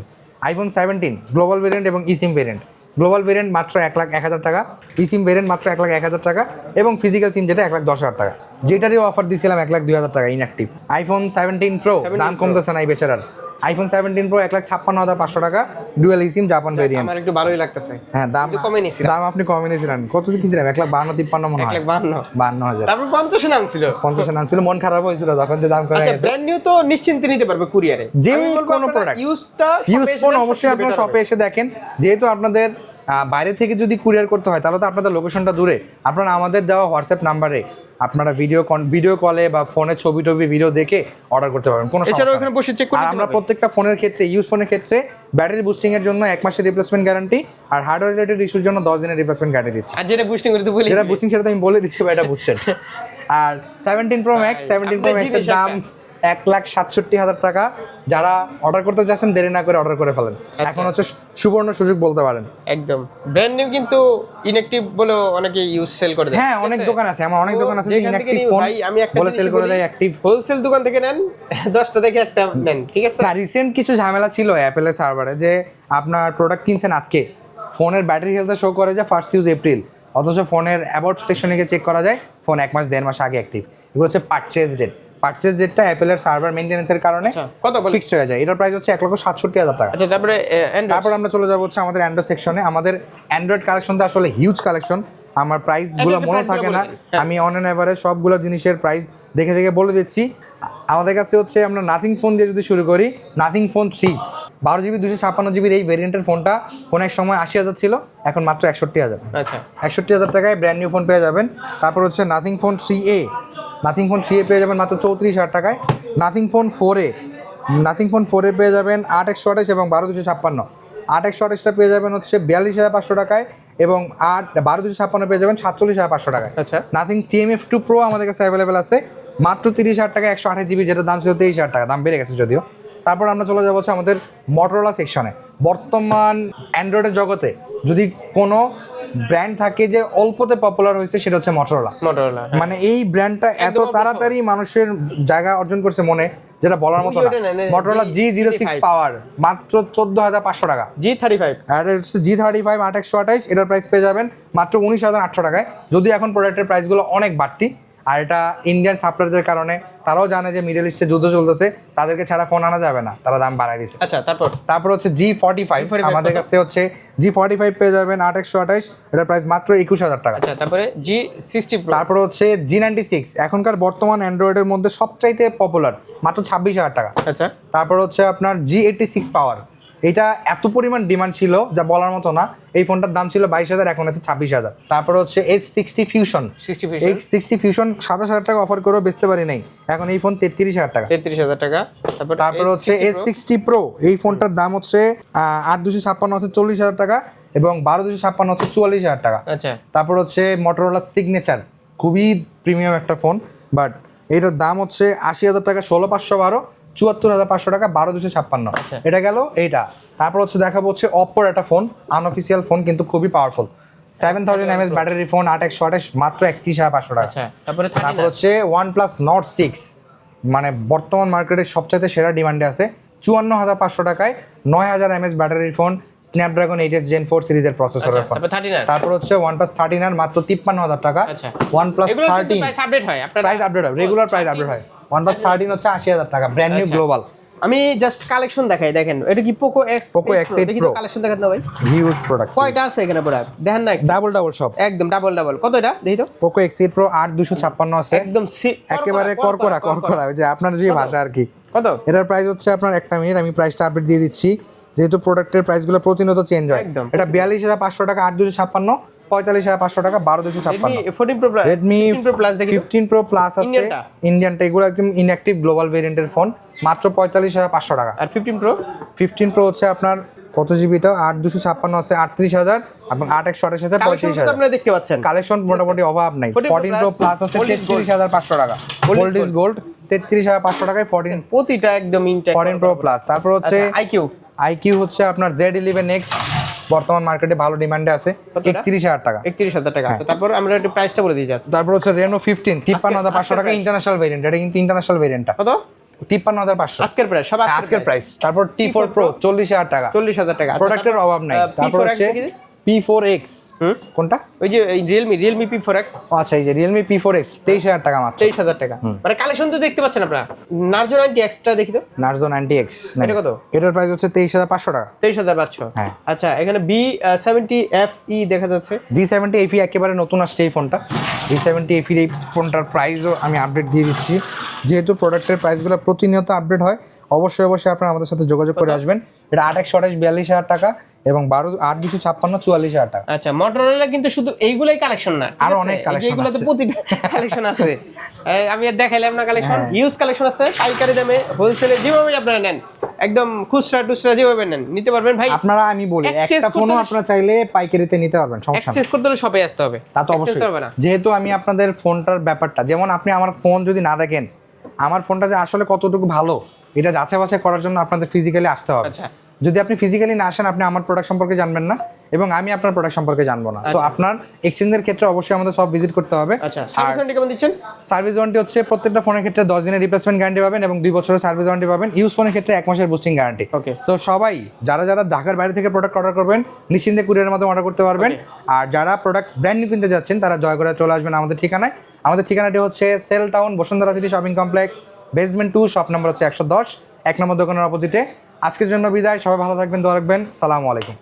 আইফোন 17 গ্লোবাল ভেরিয়েন্ট এবং ইসিম ভেরিয়েন্ট। গ্লোবাল ভেরিয়েন্ট মাত্র 1,01,000 টাকা, ইসিম ভেরিয়েন্ট মাত্র 1,01,000 টাকা এবং ফিজিক্যাল সিম যেটা 1,10,000 টাকা, যেটারই অফার দিয়েছিলাম 1,02,000 টাকা ইনঅ্যাক্টিভ। আইফোন 17 Pro দাম কমতেছে না এই বেচারার। আইফোন 17 Pro 1,56,500 টাকা, ডুয়াল ইসিম জাপান ভেরিয়েন্ট। আমার একটু ভালোই লাগতেছে। হ্যাঁ, দাম কমে নিছিলাম। দাম আপনি কমে নিয়েছিলেন। কত কিনছিলেন? 1,52,53 মনে হয়। 1,52,000। তারপর 50 নাম ছিল। 50 নাম ছিল, মন খারাপ হয়েছিল যখন যে দাম কমে গেছে। আচ্ছা, ব্র্যান্ড নিউ তো নিশ্চিন্তে নিতে পারবে কুরিয়ারে। যে কোনো প্রোডাক্ট ইউজ ফোন অবশ্যই আপনারা শপে এসে দেখেন। যেহেতু আপনাদের বাইরে থেকে যদি কুরিয়ার করতে হয় তাহলে তো আপনাদের লোকেশনটা দূরে, আপনারা আমাদের দেওয়া হোয়াটসঅ্যাপ নাম্বারে আপনারা ভিডিও কলে বা ফোনে ছবি ভিডিও দেখে অর্ডার করতে পারবেন, কোনো সমস্যা নেই। ওখানে বসে চেক করতে আর আমরা প্রত্যেকটা ফোনের ক্ষেত্রে, ইউজ ফোনের ক্ষেত্রে ব্যাটারি বুস্টিং এর জন্য 1 মাসের রিপ্লেসমেন্ট গ্যারান্টি আর হার্ডওয়্যার রিলেটেড ইস্যুর জন্য 10 দিনের রিপ্লেসমেন্ট গ্যারান্টি দিচ্ছি। আর যেটা বুস্টিং করতে বলি, যেটা বুস্টিং সেটা তো আমি বলে দিচ্ছি, এটা বুস্টেড। আর 17 Pro Max এর দাম 1,67,000 টাকা। যারা অর্ডার করতে যাচ্ছেন দেরি না করে অর্ডার করে ফেলেন, এখন হচ্ছে সুবর্ণ সুযোগ বলতে পারেন। একদম ব্র্যান্ড নিউ কিন্তু ইনঅ্যাক্টিভ বলে অনেকে ইউজ সেল করে দেয়। হ্যাঁ, অনেক দোকান আছে, আমার অনেক দোকান আছে যে ইনঅ্যাক্টিভ ফোন আমি একটা বলে সেল করে দেয়। অ্যাক্টিভ হোলসেল দোকান থেকে নেন, 10টা থেকে একটা নেন, ঠিক আছে। না, রিসেন্ট কিছু ঝামেলা ছিল অ্যাপেলের সার্ভারে, যে আপনার প্রোডাক্ট কিনছেন আজকে, ফোনের ব্যাটারি হেলথে শো করে যে ফার্স্ট ইউজ এপ্রিল, অথচ ফোনের অ্যাবাউট সেকশনে গিয়ে চেক করা যায় ফোন 1 মাস 1.5 মাস আগে অ্যাক্টিভ। এগুলো হচ্ছে পারচেজ ডেটটা অ্যাপেলের সার্ভার মেইনটেনেন্সের কারণে ফিক্সড হয়ে যায়। এটার প্রাইস হচ্ছে 1,67,000 টাকা। আচ্ছা, তারপর আমরা চলে যাবো হচ্ছে আমাদের অ্যান্ড্রয়েড সেকশনে। আমাদের অ্যান্ড্রয়েড কালেকশনটা আসলে হিউজ কালেকশন, আমার প্রাইসগুলো মনে থাকে না। আমি অন অ্যান অ্যাভারেজ সবগুলো জিনিসের প্রাইস দেখে বলে দিচ্ছি। আমাদের কাছে হচ্ছে, আমরা নাথিং ফোন দিয়ে যদি শুরু করি, নাথিং ফোন 3 12 জিবি 256 জিবির এই ভেরিয়েন্টের ফোনটা কোনো এক সময় 80,000 ছিল, এখন মাত্র 61,000। আচ্ছা, 61,000 টাকায় ব্র্যান্ড নিউ ফোন পেয়ে যাবেন। তারপর হচ্ছে নাথিং ফোন 3A পেয়ে যাবেন মাত্র 34,000 টাকায়। নাথিং ফোন 4A পেয়ে যাবেন 8/128 এবং 12/256। 8/128টা পেয়ে যাবেন হচ্ছে 42,500 টাকায় এবং 12/256 পেয়ে যাবেন 47,500 টাকায়। আচ্ছা, নাথিং CMF2 Pro আমাদের কাছে অ্যাভেলেবেল আছে মাত্র 30,000 টাকায়, 128 জিবি, যেটা দাম ছিল 23,000 টাকা, দাম বেড়ে গেছে যদিও। তারপর আমরা চলে যাবো হচ্ছে আমাদের মটোরোলা সেকশনে। বর্তমান অ্যান্ড্রয়েডের জগতে যদি কোনো ব্র্যান্ড থাকে যে অল্পতে পপুলার হয়েছে, সেটা হচ্ছে মটোরোলা। মানে এই ব্র্যান্ডটা এত তাড়াতাড়ি মানুষের জায়গা অর্জন করছে মনে, যেটা বলার মতো না। মটোরোলা G06 পাওয়ার মাত্র 14,500 টাকা। G35 আর হচ্ছে G35 8/128, এটার প্রাইস পেয়ে যাবেন মাত্র 19,800 টাকায়। যদি এখন প্রোডাক্টের প্রাইসগুলো অনেক বাড়তি, আর এটা ইন্ডিয়ান সাপ্লায়ারদের কারণে, তারাও জানে যে মিডল ইস্টে যুদ্ধ চলতেছে, তাদেরকে ছাড়া ফোন আনা যাবে না, তারা দাম বাড়ায় দিচ্ছে। আচ্ছা, তারপর হচ্ছে G45 আমাদের কাছে হচ্ছে G45 পেয়ে যাবেন 8/128, এটার প্রাইস মাত্র 21,000 টাকা। আচ্ছা, তারপরে G60 Pro। তারপর হচ্ছে G96 এখনকার বর্তমান অ্যান্ড্রয়েডের মধ্যে সবচাইতে পপুলার, মাত্র 26,000 টাকা। আচ্ছা, তারপর হচ্ছে আপনার G86 পাওয়ার, এটা এত পরিমাণ ডিমান্ড ছিল যা বলার মতো না। এই ফোনটার দাম ছিল 22,000, এখন আছে 26,000। তারপর হচ্ছে H60 Fusion, H60 Fusion 27,000 টাকা অফার করেও বেচতে পারি নাই, এখন এই ফোন 33,000 টাকা। তারপর হচ্ছে S60 Pro, এই ফোনটার দাম হচ্ছে 8/256 আছে 40,000 টাকা এবং 12256 হচ্ছে 44,000 টাকা। আচ্ছা, তারপর হচ্ছে মোটরোলা সিগনেচার, খুবই প্রিমিয়াম একটা ফোন, বাট এটার দাম হচ্ছে 80,000 টাকা, 16512, 74,500 টাকা, 12256। আচ্ছা। এটা গেল এইটা। তারপর হচ্ছে দেখাবো হচ্ছে অপ্পোর একটা ফোন, আনঅফিসিয়াল ফোন কিন্তু খুবই পাওয়ারফুল, 7000 mAh ব্যাটারি ফোন, 8/128, মাত্র 31,500 টাকা। আচ্ছা, তারপরে তারপর হচ্ছে OnePlus Nord 6, মানে বর্তমান মার্কেটে সবচাইতে সেরা ডিমান্ডে আছে, 54,500 টাকায়, 9000 mAh ব্যাটারির ফোন, স্ন্যাপড্রাগন 8s Gen 4 সিরিজের প্রসেসরের ফোন। তারপর হচ্ছে OnePlus 13R, মাত্র 53,000 টাকা। আচ্ছা, OnePlus 13 প্রাইস আপডেট হয়, আপনার প্রাইস আপডেট হয়, রেগুলার প্রাইস আপডেট হয়। OnePlus 13 হচ্ছে 80,000 টাকা, ব্র্যান্ড নিউ গ্লোবাল। আমি জাস্ট কালেকশন দেখাই, দেখেন এটা কি পোকো এক্স, Poco X8 দেখি Pro। তো কালেকশন দেখান না ভাই, হিউজ প্রোডাক্ট, কয়টা আছে এখানে প্রোডাক্ট দেখেন না, ডাবল সব, একদম ডাবল, কত এটা দেখি তো। Poco X8 Pro 8256 আছে, একদম একেবারে করকরা, ওই যে আপনার যে ভাষা আর কি। কত এটার প্রাইস হচ্ছে আপনার, একটা মিনিট আমি প্রাইসটা আপডেট দিয়ে দিচ্ছি, যেহেতু প্রোডাক্টের প্রাইসগুলো প্রতিনিয়ত চেঞ্জ হয়। একদম। এটা 42,500 টাকা 8256, 45,500 টাকা 12,256। Redmi 14 Pro Plus, 15 Pro Plus দেখি তো। 15 Pro Plus আছে, ইন্ডিয়ানটা? ইন্ডিয়ানটা, এগুলো একদম ইনঅ্যাক্টিভ গ্লোবাল ভেরিয়েন্টের ফোন, মাত্র 45,500 টাকা। আর 15 Pro 15 Pro হচ্ছে আপনার কত জিবিটা, 8256 আছে 38,000, এবং 8/128 আছে কালেকশন 35,000। আপনারা দেখতে পাচ্ছেন, কালেকশন মোটামুটি অভাব নাই। 14 14 Pro Plus আছে Gold is gold। 33,500 টাকা, Gold is gold is gold, 33,500 টাকায় 14 প্রতিটা একদম ইনটেক। 14 Pro Plus। তারপর হচ্ছে আইকিউ IQ হচ্ছে আপনার Z11X, বর্তমান মার্কেটে ভালো ডিমান্ডে আছে, কতটা? 31,000 টাকা। 31,000 টাকা আছে। তারপর আমরা একটু প্রাইসটা বলে দিই জাস্ট, তারপর হচ্ছে Reno 15, 53,500 টাকা, price। ইন্টারন্যাশনাল ভেরিয়েন্ট, এটা কিন্তু ইন্টারন্যাশনাল ভেরিয়েন্টটা, কত 53,500 আজকের প্রাইস, সব আজকের প্রাইস। তারপর T4 Pro 40,000 টাকা, 40,000 টাকা। প্রোডাক্টের অভাব নাই। তারপর হচ্ছে P4X, কোনটা, ওই যে রিয়েলমি P4X, আচ্ছা এই যে Realme P4X 23,000 টাকা মাত্র। 23,000 টাকা। মানে কালেকশন তো দেখতে পাচ্ছেন আপনারা। Narzo 90X টা দেখি তো, Narzo 90X, এটা কত? এটার প্রাইস হচ্ছে 23,500 টাকা। 23,500। হ্যাঁ। আচ্ছা, এখানে B70 FE দেখা যাচ্ছে, V70 FE একেবারে নতুন আসছে এই ফোনটা। V70 FE এই ফোনটার প্রাইসও আমি আপডেট দিয়ে দিচ্ছি, যেহেতু প্রোডাক্টের প্রাইসগুলো প্রতিনিয়ত আপডেট হয়, অবশ্যই আপনারা আমাদের সাথে যোগাযোগ করে আসবেন। এটা 8/128, 42,000 টাকা, এবং 8/256, 44,000 টাকা। আচ্ছা, Motorola কিন্তু শুধু এইগুলাই কালেকশন না, ঠিক আরো আছে? অনেক collection এইগুলোতে আছে। প্রতিটা কালেকশন আছে। আমি আর দেখাইলাম না কালেকশন, হিউজ কালেকশন আছে, পাইকারি দামে, হোলসেলে, যেভাবে আপনারা নেন, একদম খুচরা টুচরা যেভাবে নেন নিতে পারবেন ভাই। আপনারা, আমি বলি, Exchange একটা করতে ফোনও হলে- আপনারা চাইলে পাইকারিতে নিতে পারবেন, সমস্যা নেই। এক্সচেঞ্জ করতে হলে শপে আসতে হবে, তা তো Exchange অবশ্যই, করতে হবে না। যেহেতু আমি আপনাদের ফোনটার ব্যাপারটা, যেমন আপনি আমার ফোন যদি না দেখেন, আমার ফোনটা যে আসলে কতটুকু ভালো এটা যাচাই বাছাই করার জন্য আপনাদের ফিজিক্যালি আসতে হবে। আচ্ছা। যদি আপনি ফিজিক্যালি না আসেন, আপনি আমার প্রোডাক্ট সম্পর্কে জানবেন না, এবং আমি আপনার প্রোডাক্ট সম্পর্কে জানবো না। সো আপনার এক্সচেঞ্জের ক্ষেত্রে অবশ্যই আমাদের সব ভিজিট করতে হবে। আচ্ছা, আর সার্ভিস ওয়ারেন্টি কেমন দিচ্ছেন? সার্ভিস ওয়ারেন্টি হচ্ছে প্রত্যেকটা ফোনের ক্ষেত্রে 10 দিনের রিপ্লেসমেন্ট গ্যারান্টি পাবেন, এবং 2 বছরের সার্ভিস ওয়ারেন্টি পাবেন। ইউজ ফোনের ক্ষেত্রে 1 মাসের বুস্টিং গ্যারান্টি। Okay. তো সবাই যারা ঢাকার বাইরে থেকে প্রোডাক্ট অর্ডার করবেন, নিশ্চিন্তে কুরিয়ারের মাধ্যমে অর্ডার করতে পারবেন। আর যারা প্রোডাক্ট ব্র্যান্ড নিউ কিনতে যাচ্ছেন, তারা দয়া করে চলে আসবেন আমাদের ঠিকানায়। আমাদের ঠিকানাটি হচ্ছে cell town, Bashundhara city shopping complex, basement 2, shop number হচ্ছে 110, 1 নম্বর দোকানের অপোজিটে। আজকের জন্য বিদায়, সবাই ভালো থাকবেন, দোয়া রাখবেন, সালামু আলাইকুম।